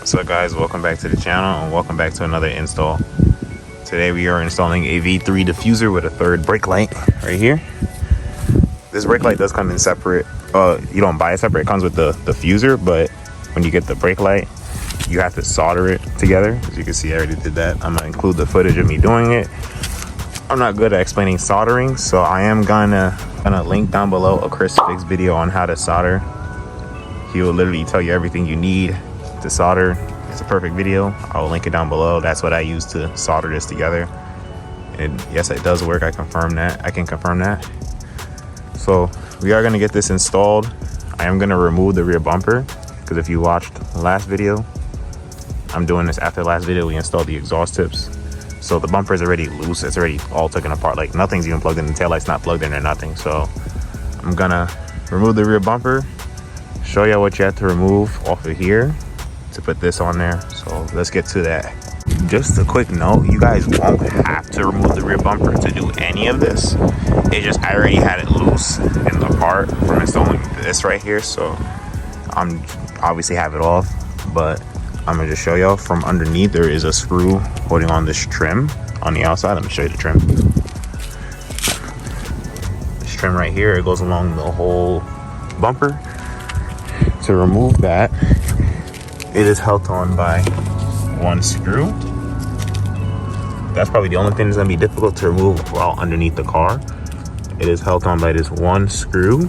What's up guys, welcome back to the channel and welcome back to another install. Today we are installing a V3 diffuser with a third brake light right here. This brake light does come in separate. You don't buy it separate, it comes with the diffuser, but when you get the brake light you have to solder it together. As you can see, I already did that. I'm gonna include the footage of me doing it. I'm not good at explaining soldering, so I am gonna link down below a Chris Fix video on how to solder. He will literally tell you everything you need to solder. It's a perfect video. I'll link it down below. That's what I use to solder this together, and yes, it does work. I can confirm that. So we are going to get this installed. I am going to remove the rear bumper because if you watched the last video, I'm doing this after the last video. We installed the exhaust tips, so the bumper is already loose. It's already all taken apart. Like nothing's even plugged in. The taillight's not plugged in or nothing. So I'm gonna remove the rear bumper, show you what you have to remove off of here to put this on there. So let's get to that. Just a quick note, you guys won't have to remove the rear bumper to do any of this. It just, I already had it loose and apart from installing this right here, so I'm obviously have it off, but I'm gonna just show y'all from underneath. There is a screw holding on this trim on the outside. Let me show you the trim. This trim right here, it goes along the whole bumper. To remove that, it is held on by one screw. That's probably the only thing that's gonna be difficult to remove while underneath the car. It is held on by this one screw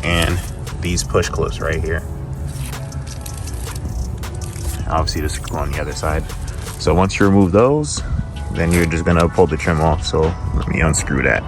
and these push clips right here. Obviously the screw on the other side. So once you remove those, then you're just gonna pull the trim off. So let me unscrew that.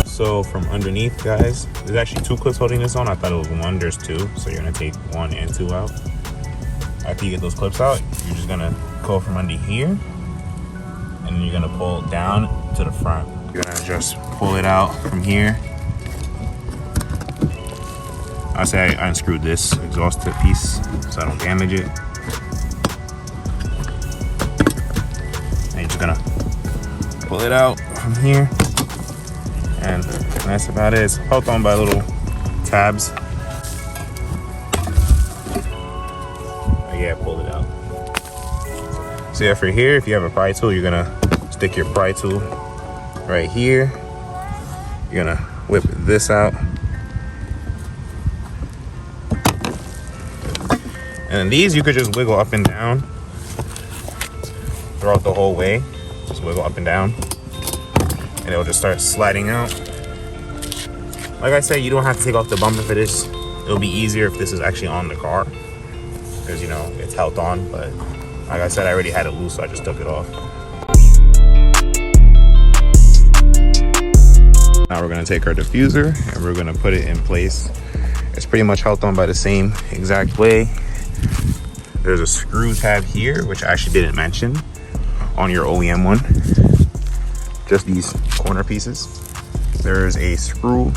So from underneath, guys, there's actually two clips holding this on. I thought it was one. There's two, so you're gonna take one and two out. After you get those clips out, you're just gonna go from under here and then you're gonna pull down to the front. You're gonna just pull it out from here. I say I unscrewed this exhaust tip piece so I don't damage it. And you're just gonna pull it out from here. And that's about it. It's held on by little tabs. Yeah, pull it out. So yeah, for here, if you have a pry tool, you're gonna stick your pry tool right here. You're gonna whip this out. And these you could just wiggle up and down throughout the whole way. Just wiggle up and down, and it'll just start sliding out. Like I said, you don't have to take off the bumper for this. It'll be easier if this is actually on the car, because you know it's held on, but like I said, I already had it loose, so I just took it off. Now we're gonna take our diffuser and we're gonna put it in place. It's pretty much held on by the same exact way. There's a screw tab here, which I actually didn't mention on your OEM one. Just these corner pieces. There's a screw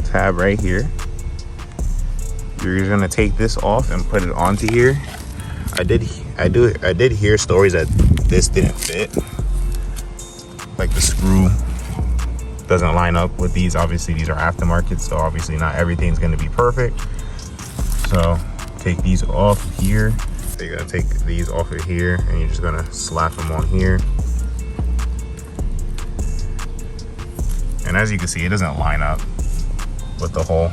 tab right here. You're gonna take this off and put it onto here. I did hear stories that this didn't fit. Like the screw doesn't line up with these. Obviously these are aftermarket, so obviously not everything's gonna be perfect. So take these off here. So you're gonna take these off of here and you're just gonna slap them on here. And as you can see, it doesn't line up with the hole.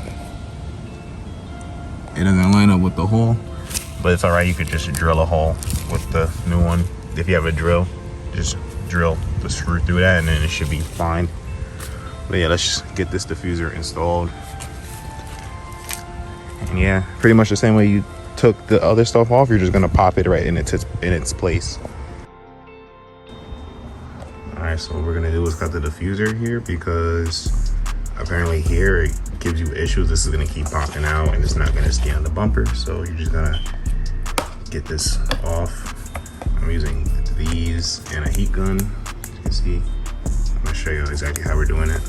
It doesn't line up with the hole, but it's all right. You could just drill a hole with the new one. If you have a drill, just drill the screw through that and then it should be fine. But yeah, let's just get this diffuser installed. And yeah, pretty much the same way you took the other stuff off, you're just gonna pop it right in its place. Alright, so what we're gonna do is cut the diffuser here because apparently here it gives you issues. This is gonna keep popping out and it's not gonna stay on the bumper. So you're just gonna get this off. I'm using these and a heat gun. As you can see, I'm gonna show you exactly how we're doing it.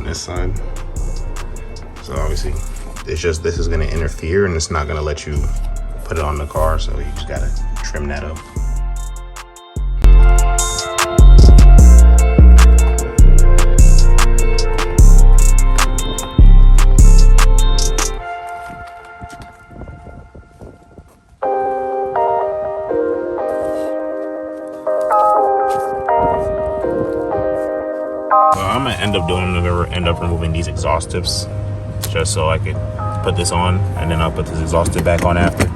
this side. So obviously, it's just this is going to interfere and it's not going to let you put it on the car. So you just got to trim that up. I'm gonna end up removing these exhaust tips just so I could put this on, and then I'll put this exhaust tip back on after.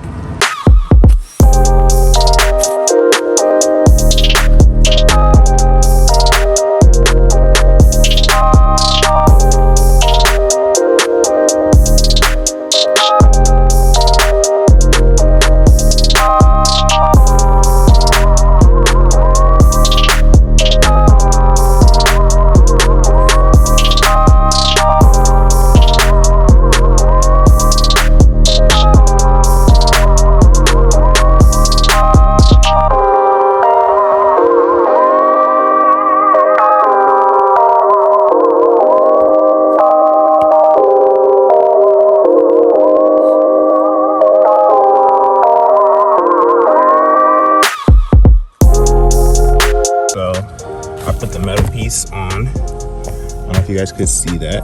On. I don't know if you guys could see that.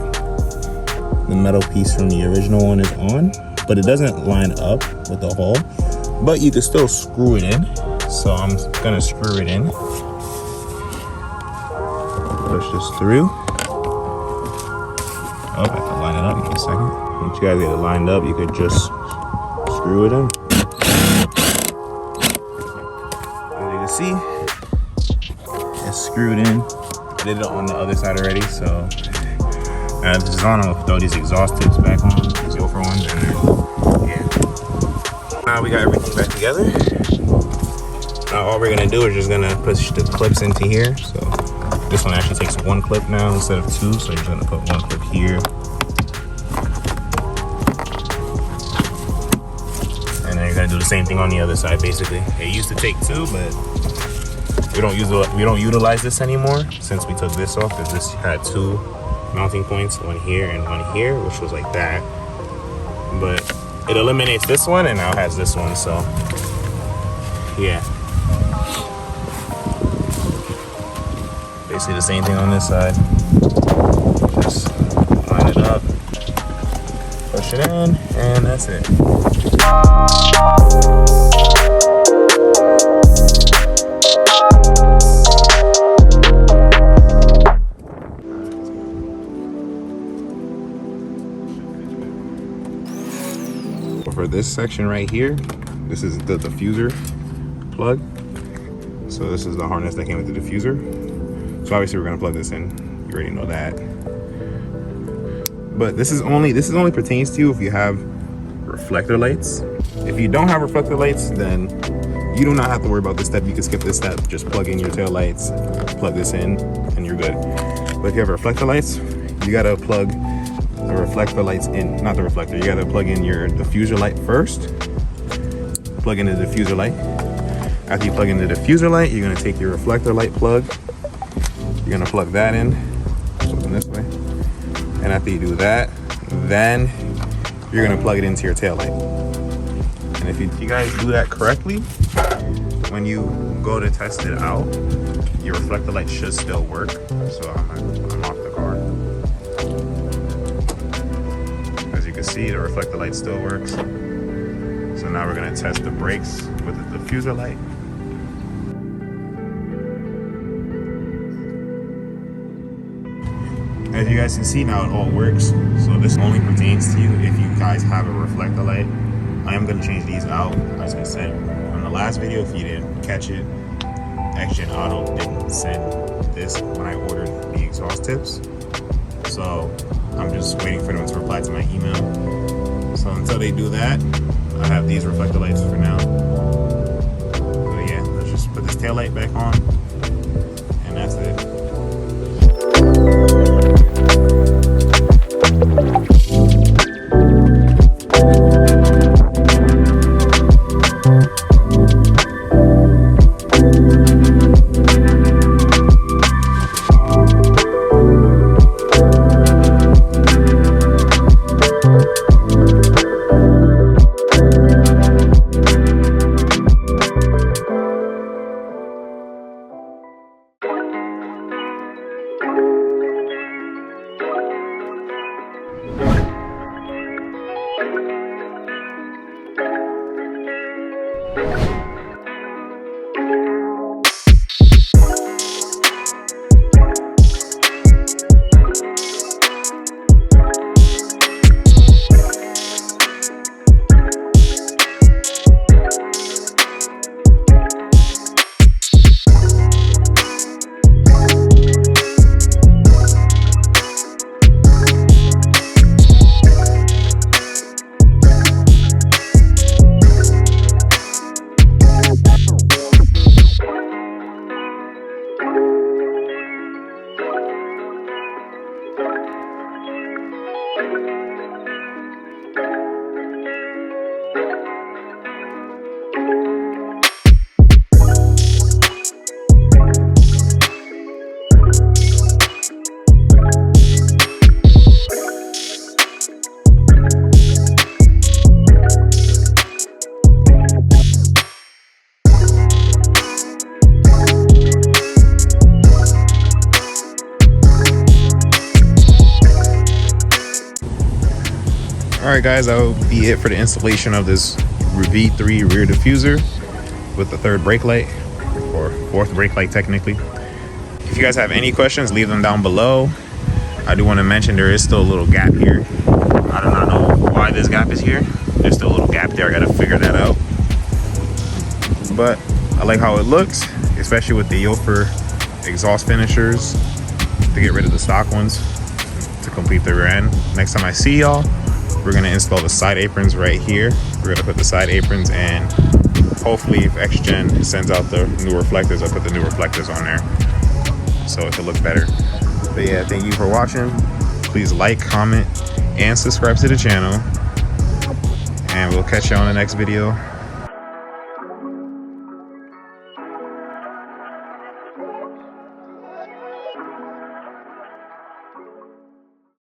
The metal piece from the original one is on, but it doesn't line up with the hole. But you can still screw it in. So I'm gonna screw it in. Push this through. Oh, I have to line it up. Give me a second. Once you guys get it lined up, you could just screw it in. As you can see, it's screwed in. I did it on the other side already, so now this is on. I'm gonna throw these exhaust tips back on, these over ones, and then yeah. Now we got everything back together. Now all we're gonna do is just gonna push the clips into here. So this one actually takes one clip now instead of two, so you're gonna put one clip here. And then you're gonna do the same thing on the other side, basically. It used to take two, but we don't utilize this anymore since we took this off, because this had two mounting points, one here and one here, which was like that. But it eliminates this one and now has this one, so yeah. Basically the same thing on this side. Just line it up, push it in, and that's it. For this section right here, this is the diffuser plug. So this is the harness that came with the diffuser. So obviously we're gonna plug this in. You already know that. But this only pertains to you if you have reflector lights. If you don't have reflector lights, then you do not have to worry about this step. You can skip this step. Just plug in your tail lights, plug this in, and you're good. But if you have reflector lights, you gotta plug the reflector lights in, not the reflector. You gotta plug in your diffuser light first. Plug in the diffuser light. After you plug in the diffuser light, you're gonna take your reflector light plug. You're gonna plug that in, flipping this way. And after you do that, then you're gonna plug it into your tail light. And if you guys do that correctly, when you go to test it out, your reflector light should still work. So I'm off the car. As you can see, the reflector light still works. So now we're gonna test the brakes with the diffuser light. As you guys can see now, it all works. So this only pertains to you if you guys have a reflector light. I am gonna change these out. As I said on the last video, if you didn't catch it, X-Gen Auto didn't send this when I ordered the exhaust tips. So I'm just waiting for them to reply to my email. So until they do that, I have these reflector lights for now. So yeah, let's just put this tail light back on, and that's it. All right, guys, that will be it for the installation of this V3 rear diffuser with the third brake light, or fourth brake light technically. If you guys have any questions, leave them down below. I do want to mention there is still a little gap here. I do not know why this gap is here. There's still a little gap there. I got to figure that out. But I like how it looks, especially with the Yofer exhaust finishers to get rid of the stock ones to complete the rear end. Next time I see y'all, we're going to install the side aprons right here. We're going to put the side aprons, and hopefully if XGen sends out the new reflectors, I'll put the new reflectors on there so it can look better. But yeah, thank you for watching. Please like, comment, and subscribe to the channel, and we'll catch you on the next video.